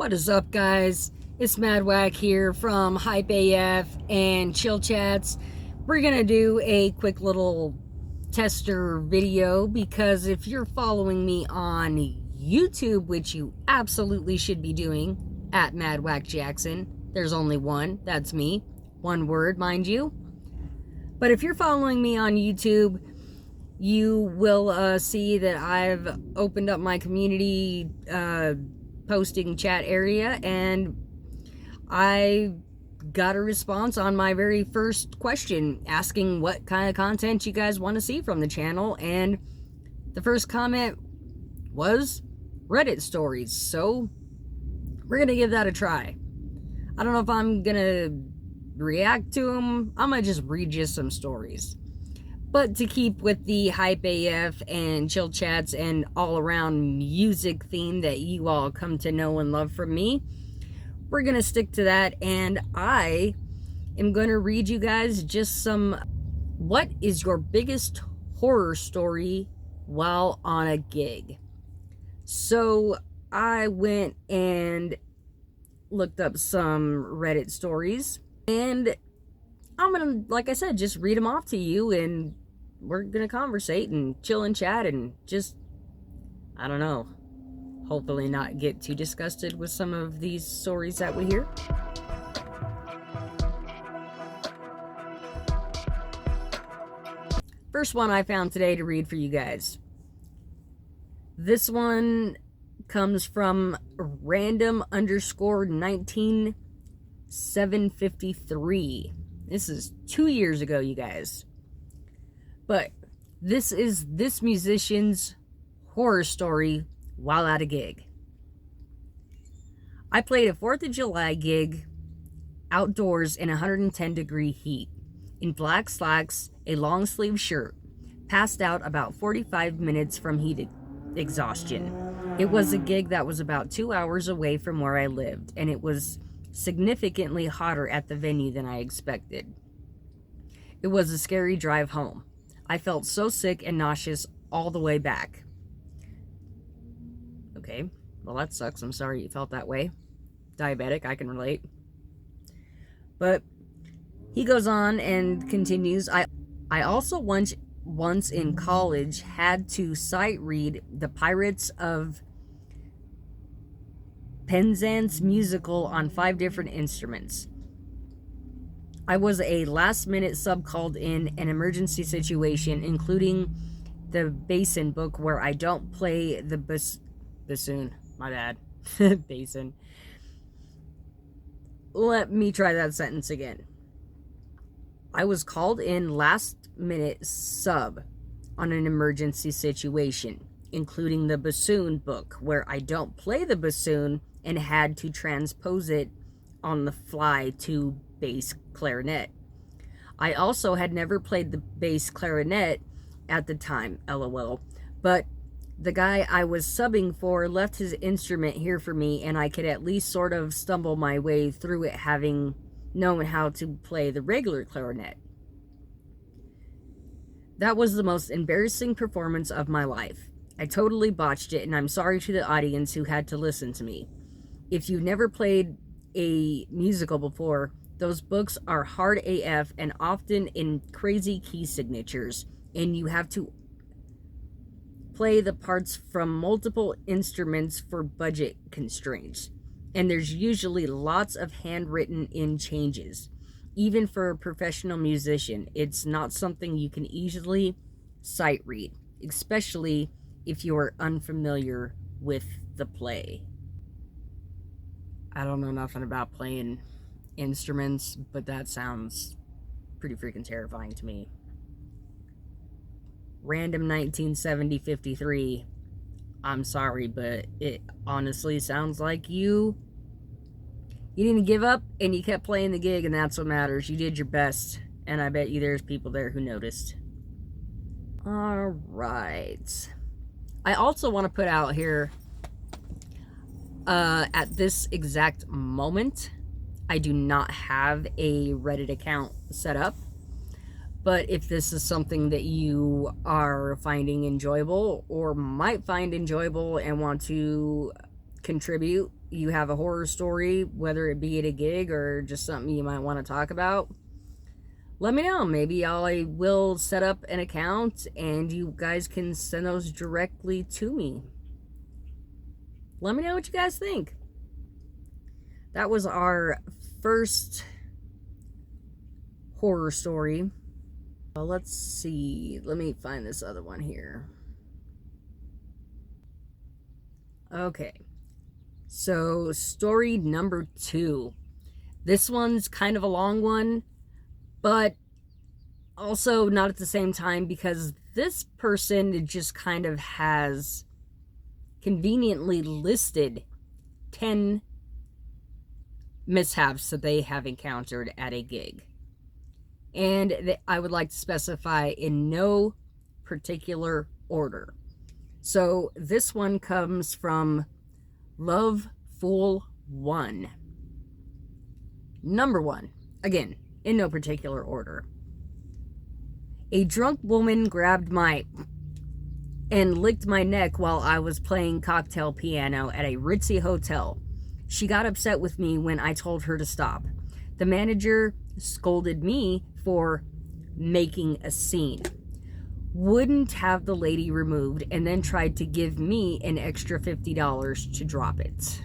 What is up, guys? It's MadWack here from Hype AF and Chill Chats. We're gonna do a quick little tester video because if you're following me on YouTube, which you absolutely should be doing, at MadWack Jackson, there's only one, that's me. One word, mind you. But if you're following me on YouTube, you will see that I've opened up my community posting chat area, and I got a response on my very first question asking what kind of content you guys want to see from the channel, and the first comment was Reddit stories, so we're gonna give that a try. I don't know if I'm gonna react to them. I'm gonna just read you some stories. But to keep with the Hype AF and Chill Chats and all-around music theme that you all come to know and love from me, we're going to stick to that, and I am going to read you guys just some what is your biggest horror story while on a gig. So I went and looked up some Reddit stories, and I'm gonna, like I said, just read them off to you, and we're gonna conversate and chill and chat and just, I don't know, hopefully not get too disgusted with some of these stories that we hear. First one I found today to read for you guys. This one comes from random_19753. This is 2 years ago, you guys. But this is this musician's horror story while at a gig. I played a 4th of July gig outdoors in 110-degree heat, in black slacks, a long sleeve shirt, passed out about 45 minutes from heat exhaustion. It was a gig that was about 2 hours away from where I lived, and it was significantly hotter at the venue than I expected. It was a scary drive home. I felt so sick and nauseous all the way back. Okay, well that sucks. I'm sorry you felt that way. Diabetic, I can relate. But he goes on and continues. I also once in college had to sight read The Pirates of Penzance musical on 5 different instruments. I was a last-minute sub called in an emergency situation, including the basin book where I don't play the bassoon. My bad. Basin. Let me try that sentence again. I was called in last-minute sub on an emergency situation, including the bassoon book where I don't play the bassoon, and had to transpose it on the fly to bass clarinet. I also had never played the bass clarinet at the time, lol, but the guy I was subbing for left his instrument here for me, and I could at least sort of stumble my way through it, having known how to play the regular clarinet. That was the most embarrassing performance of my life. I totally botched it, and I'm sorry to the audience who had to listen to me. If you've never played a musical before, those books are hard AF and often in crazy key signatures, and you have to play the parts from multiple instruments for budget constraints. And there's usually lots of handwritten in changes. Even for a professional musician, it's not something you can easily sight read, especially if you are unfamiliar with the play. I don't know nothing about playing instruments, but that sounds pretty freaking terrifying to me. Random 197053. I'm sorry, but it honestly sounds like you didn't give up and you kept playing the gig, and that's what matters. You did your best, and I bet you there's people there who noticed. All right. I also want to put out here, at this exact moment, I do not have a Reddit account set up. But if this is something that you are finding enjoyable or might find enjoyable and want to contribute you have a horror story, whether it be at a gig or just something you might want to talk about, let me know. Maybe I will set up an account and you guys can send those directly to me. Let me know what you guys think. That was our first horror story. Let's see. Let me find this other one here. Okay. So, story number 2. This one's kind of a long one, but also not at the same time, because this person just kind of has conveniently listed 10 mishaps that they have encountered at a gig. And I would like to specify in no particular order. So this one comes from Love Fool 1. Number 1, again, in no particular order. A drunk woman grabbed and licked my neck while I was playing cocktail piano at a ritzy hotel. She got upset with me when I told her to stop. The manager scolded me for making a scene. Wouldn't have the lady removed and then tried to give me an extra $50 to drop it.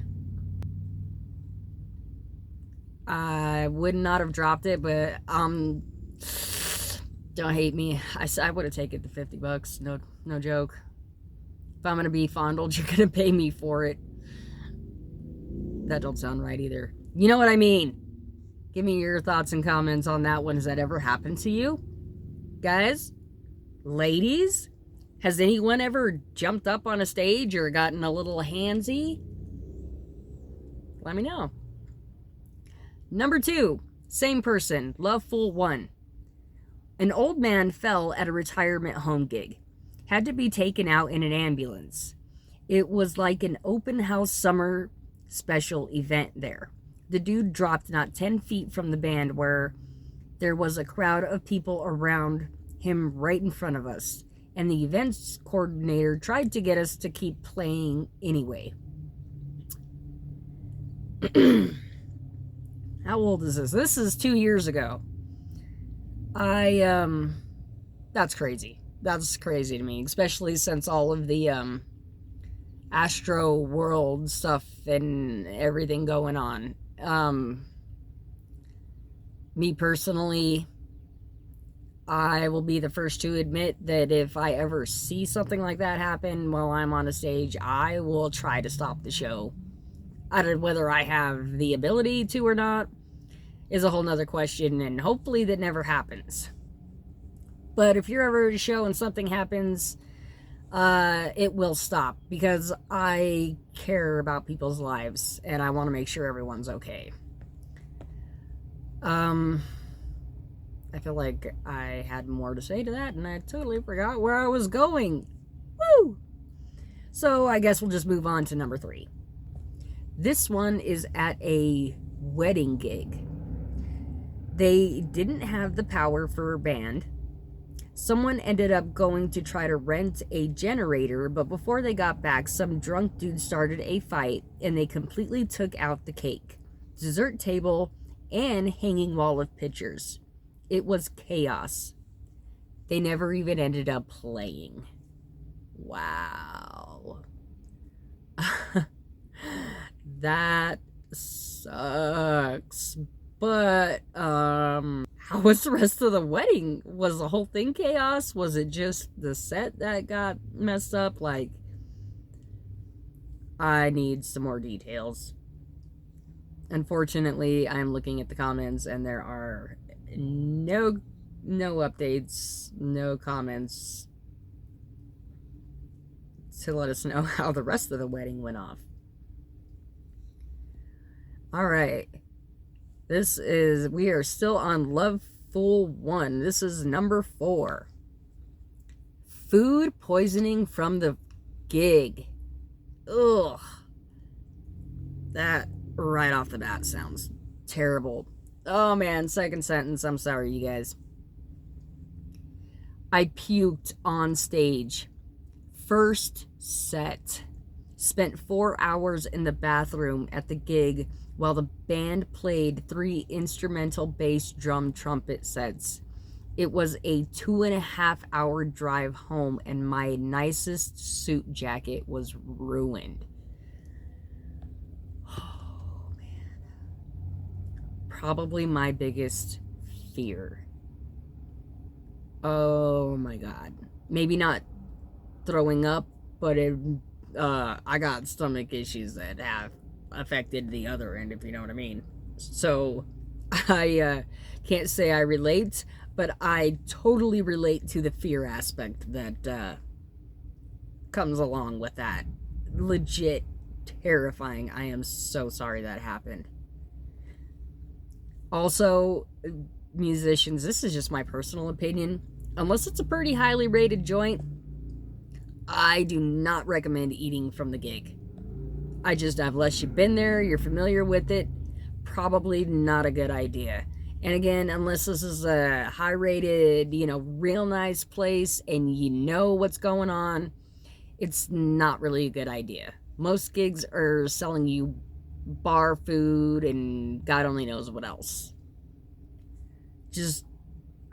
I would not have dropped it, but don't hate me. I would have taken the $50. No joke. If I'm gonna be fondled, you're gonna pay me for it. That don't sound right either. You know what I mean? Give me your thoughts and comments on that one. Has that ever happened to you? Guys? Ladies? Has anyone ever jumped up on a stage or gotten a little handsy? Let me know. Number 2. Same person. Love Fool 1. An old man fell at a retirement home gig. Had to be taken out in an ambulance. It was like an open house summer special event there. The dude dropped not 10 feet from the band, where there was a crowd of people around him right in front of us, and the events coordinator tried to get us to keep playing anyway. How old is this? This is 2 years ago. That's crazy. That's crazy to me, especially since all of the Astro World stuff and everything going on. Me personally, I will be the first to admit that if I ever see something like that happen while I'm on a stage, I will try to stop the show. Whether I have the ability to or not is a whole nother question, and hopefully that never happens. But if you're ever at a show and something happens, it will stop, because I care about people's lives and I want to make sure everyone's okay. I feel like I had more to say to that and I totally forgot where I was going. Woo! So I guess we'll just move on to number 3. This one is at a wedding gig. They didn't have the power for a band. Someone ended up going to try to rent a generator, but before they got back, some drunk dude started a fight and they completely took out the cake, dessert table, and hanging wall of pictures. It was chaos. They never even ended up playing. Wow. That sucks. But, how was the rest of the wedding? Was the whole thing chaos? Was it just the set that got messed up? Like, I need some more details. Unfortunately, I'm looking at the comments and there are no updates, no comments to let us know how the rest of the wedding went off. All right. We are still on Love Fool 1. This is number 4. Food poisoning from the gig. Ugh. That right off the bat sounds terrible. Oh man, second sentence. I'm sorry, you guys. I puked on stage. First set. Spent 4 hours in the bathroom at the gig while the band played 3 instrumental bass drum trumpet sets. It was a 2.5 hour drive home, and my nicest suit jacket was ruined. Oh, man. Probably my biggest fear. Oh my God. Maybe not throwing up, but I got stomach issues that have affected the other end, if you know what I mean. So I can't say I relate, but I totally relate to the fear aspect that comes along with that. Legit terrifying. I am so sorry that happened. Also, musicians, this is just my personal opinion. Unless it's a pretty highly rated joint, I do not recommend eating from the gig. Unless you've been there, you're familiar with it, probably not a good idea. And again, unless this is a high rated, real nice place and you know what's going on, it's not really a good idea. Most gigs are selling you bar food and God only knows what else.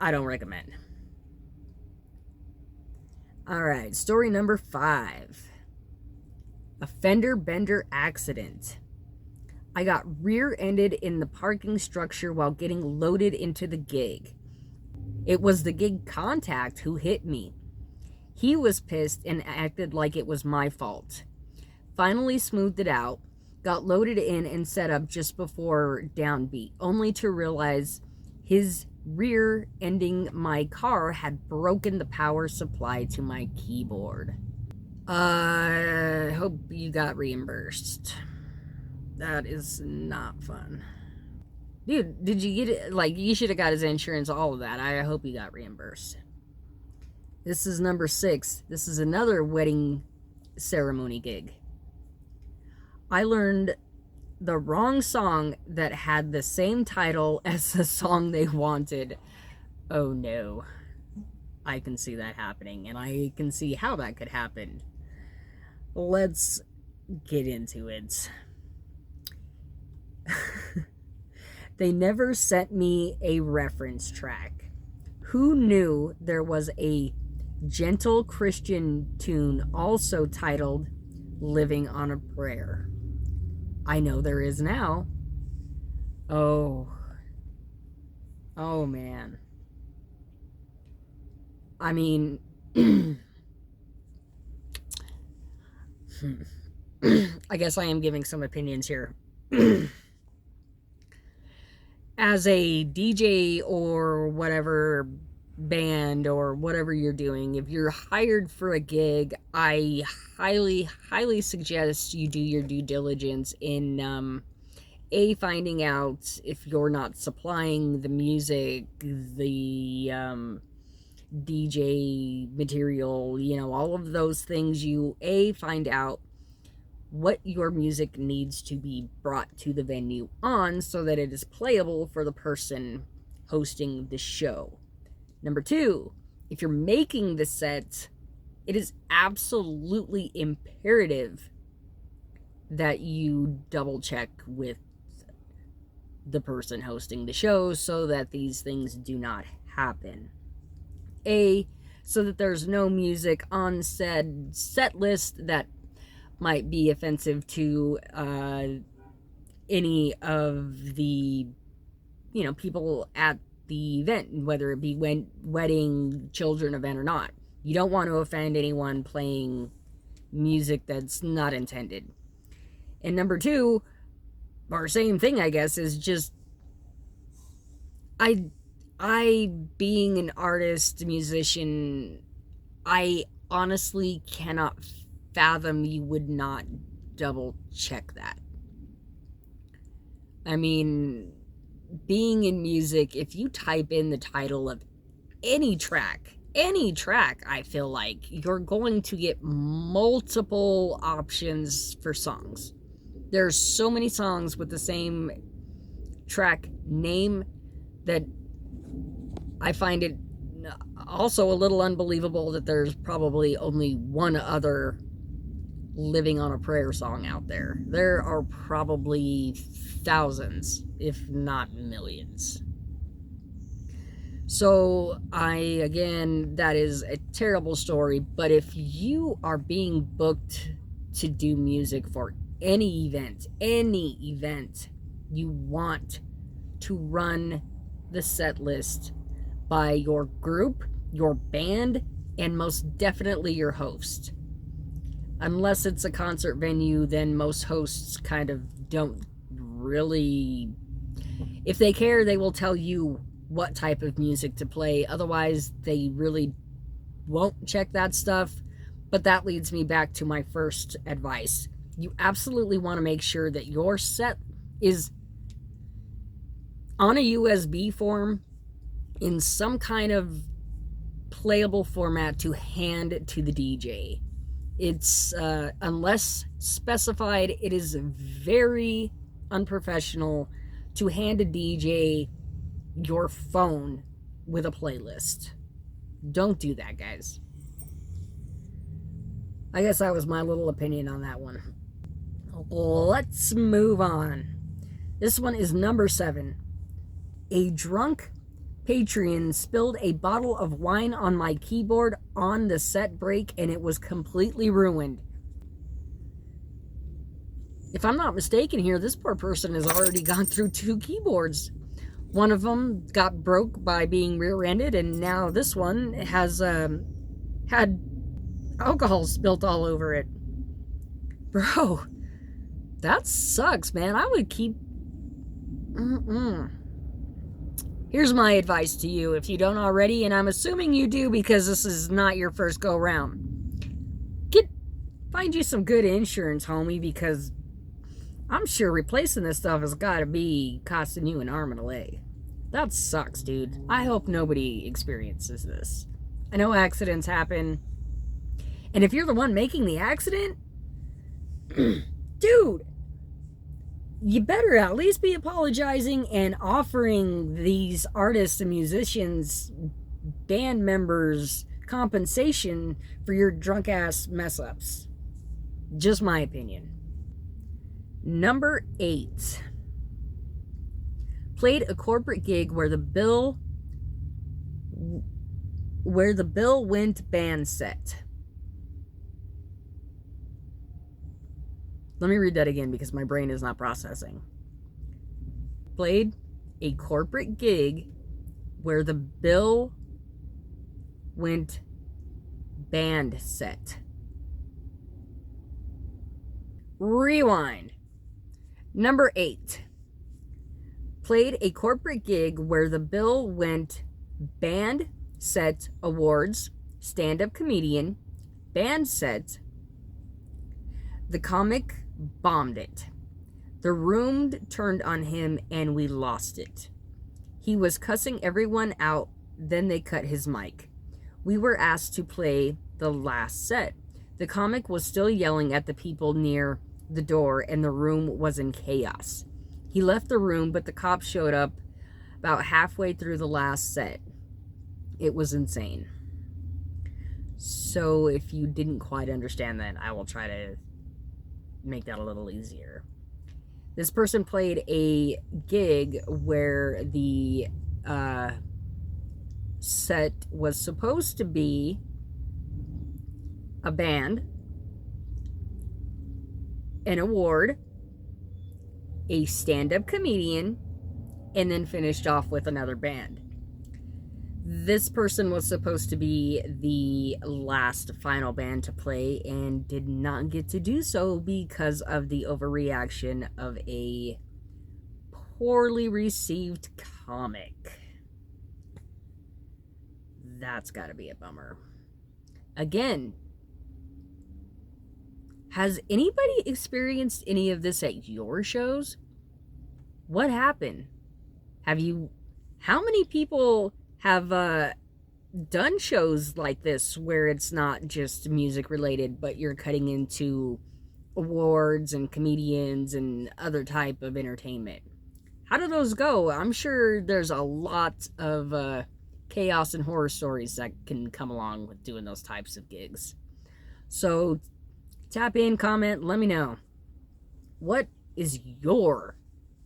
I don't recommend. Alright, story number 5. A fender bender accident. I got rear-ended in the parking structure while getting loaded into the gig. It was the gig contact who hit me. He was pissed and acted like it was my fault. Finally smoothed it out, got loaded in and set up just before downbeat, only to realize his rear-ending my car had broken the power supply to my keyboard. I hope you got reimbursed. That is not fun. Dude, did you get it? You should have got his insurance, all of that. I hope you got reimbursed. This is number 6. This is another wedding ceremony gig. I learned the wrong song that had the same title as the song they wanted. Oh no. I can see that happening, and I can see how that could happen. Let's get into it. They never sent me a reference track. Who knew there was a gentle Christian tune also titled Living on a Prayer? I know there is now. Oh man. I mean, I guess I am giving some opinions here. As a DJ or whatever band or whatever you're doing, if you're hired for a gig, I highly suggest you do your due diligence in finding out if you're not supplying the music, the DJ material, all of those things. You find out what your music needs to be brought to the venue on so that it is playable for the person hosting the show. Number 2, if you're making the set, it is absolutely imperative that you double check with the person hosting the show so that these things do not happen. So that there's no music on said set list that might be offensive to any of the people at the event, whether it be wedding, children event or not. You don't want to offend anyone playing music that's not intended. And number 2, or same thing I guess, is just I being an artist, musician, I honestly cannot fathom you would not double check that. I mean, being in music, if you type in the title of any track, I feel like you're going to get multiple options for songs. There's so many songs with the same track name that I find it also a little unbelievable that there's probably only one other living on a prayer song out there. There are probably thousands, if not millions. So again, that is a terrible story, but if you are being booked to do music for any event, you want to run the set list by your group, your band, and most definitely your host. Unless it's a concert venue, then most hosts kind of don't really... If they care, they will tell you what type of music to play. Otherwise, they really won't check that stuff. But that leads me back to my first advice. You absolutely want to make sure that your set is on a USB form in some kind of playable format to hand to the DJ. It's, unless specified, it is very unprofessional to hand a DJ your phone with a playlist. Don't do that, guys. I guess that was my little opinion on that one. Let's move on. This one is number 7. A drunk Patreon spilled a bottle of wine on my keyboard on the set break and it was completely ruined. If I'm not mistaken here, this poor person has already gone through 2 keyboards. One of them got broke by being rear-ended, and now this one has had alcohol spilt all over it. Bro, that sucks, man. I would keep... Here's my advice to you, if you don't already, and I'm assuming you do because this is not your first go-round. Find you some good insurance, homie, because I'm sure replacing this stuff has got to be costing you an arm and a leg. That sucks, dude. I hope nobody experiences this. I know accidents happen. And if you're the one making the accident, dude, you better at least be apologizing and offering these artists and musicians, band members, compensation for your drunk-ass mess-ups. Just my opinion. Number 8. Played a corporate gig where the bill went band set. Let me read that again because my brain is not processing. Played a corporate gig where the bill went band set. Rewind. Number 8. Played a corporate gig where the bill went band set awards, stand-up comedian, band set. The comic bombed it. The room turned on him and we lost it. He was cussing everyone out, then they cut his mic. We were asked to play the last set. The comic was still yelling at the people near the door and the room was in chaos. He left the room, but the cops showed up about halfway through the last set. It was insane. So if you didn't quite understand that, I will try to make that a little easier. This person played a gig where the set was supposed to be a band, an award, a stand-up comedian, and then finished off with another band. This person was supposed to be the last final band to play and did not get to do so because of the overreaction of a poorly received comic. That's got to be a bummer. Again, has anybody experienced any of this at your shows? What happened? How many people have done shows like this where it's not just music related, but you're cutting into awards and comedians and other type of entertainment? How do those go? I'm sure there's a lot of chaos and horror stories that can come along with doing those types of gigs. So Tap in, comment, let me know. What is your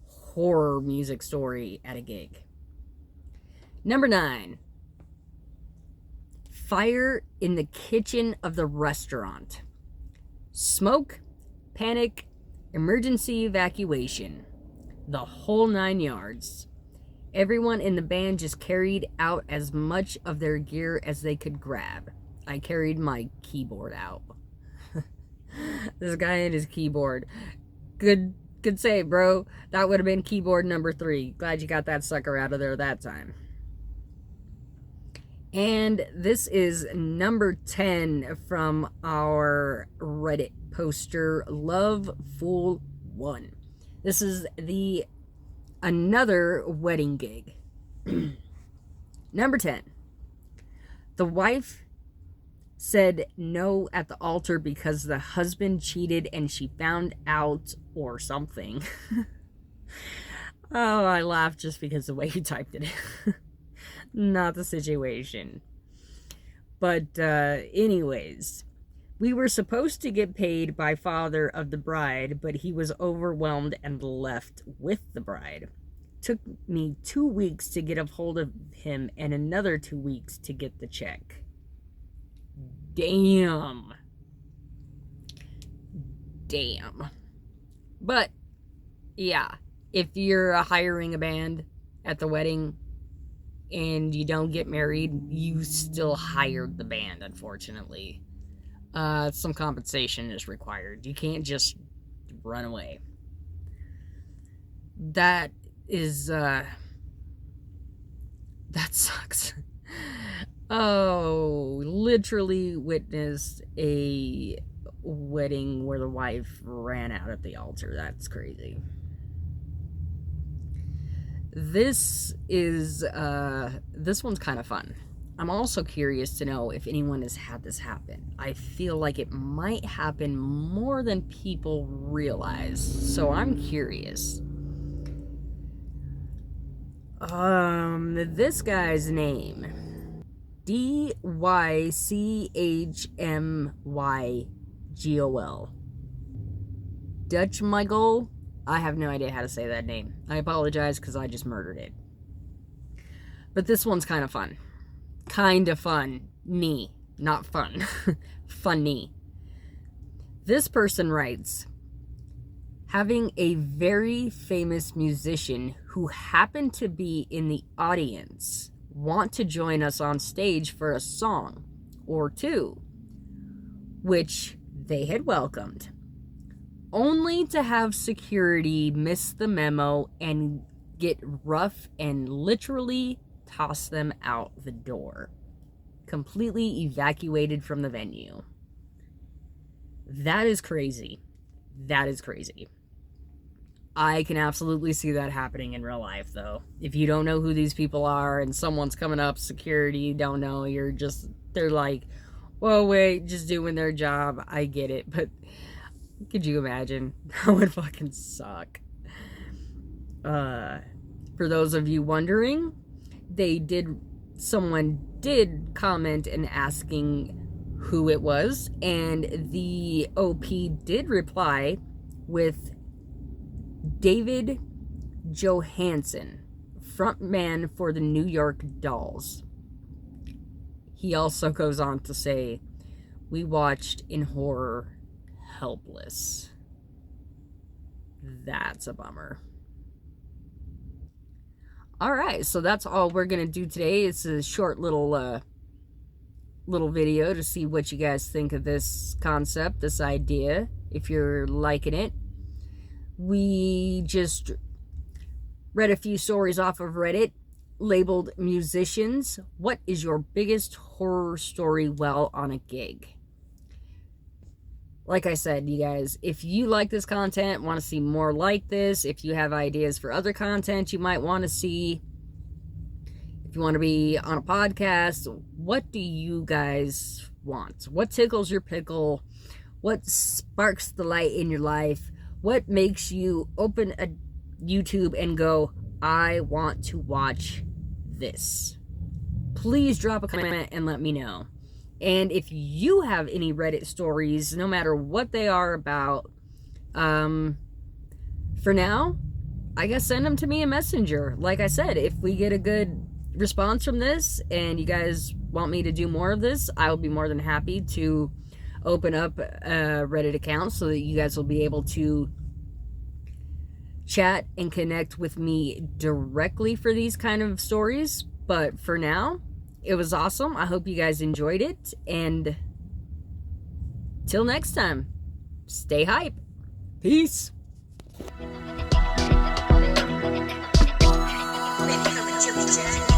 horror music story at a gig? Number 9. Fire in the kitchen of the restaurant. Smoke, panic, emergency evacuation. The whole 9 yards. Everyone in the band just carried out as much of their gear as they could grab. I carried my keyboard out. This guy and his keyboard. Good save, bro. That would have been keyboard number 3. Glad you got that sucker out of there that time. And this is number 10 from our Reddit poster, Love Fool 1. This is another wedding gig. Number 10. The wife said no at the altar because the husband cheated and she found out or something. Oh, I laughed just because the way he typed it. Not the situation. But anyways, we were supposed to get paid by father of the bride, but he was overwhelmed and left with the bride. Took me 2 weeks to get a hold of him and another 2 weeks to get the check. Damn. But yeah, if you're hiring a band at the wedding and you don't get married, you still hired the band, unfortunately. Some compensation is required. You can't just run away. That sucks. Oh, literally witnessed a wedding where the wife ran out at the altar. That's crazy. This one's kind of fun. I'm also curious to know if anyone has had this happen. I feel like it might happen more than people realize, so I'm curious. This guy's name, DYCHMYGOL. Dutch Michael. I have no idea how to say that name. I apologize because I just murdered it. But this one's kind of fun. Kind of fun. Not fun. Funny. This person writes, having a very famous musician who happened to be in the audience want to join us on stage for a song or two, which they had welcomed, only to have security miss the memo and get rough and literally toss them out the door. Completely evacuated from the venue. That is crazy. That is crazy. I can absolutely see that happening in real life, though. If you don't know who these people are and someone's coming up, security, don't know, they're like, whoa, wait, just doing their job. I get it, but could you imagine? That would fucking suck. For those of you wondering, someone did comment and asking who it was, and the OP did reply with David Johansen, frontman for the New York Dolls. He also goes on to say, we watched in horror helpless. That's a bummer. Alright, so that's all we're gonna do today. It's a short little video to see what you guys think of this concept, this idea, if you're liking it. We just read a few stories off of Reddit labeled musicians. What is your biggest horror story while on a gig? Like I said, you guys, if you like this content, want to see more like this, if you have ideas for other content you might want to see, if you want to be on a podcast, what do you guys want? What tickles your pickle? What sparks the light in your life? What makes you open a YouTube and go, I want to watch this? Please drop a comment and let me know. And if you have any Reddit stories, no matter what they are about, for now, I guess send them to me in Messenger. Like I said, if we get a good response from this and you guys want me to do more of this, I'll be more than happy to open up a Reddit account so that you guys will be able to chat and connect with me directly for these kind of stories. But for now, it was awesome. I hope you guys enjoyed it, and till next time, stay hype. Peace. Baby, come and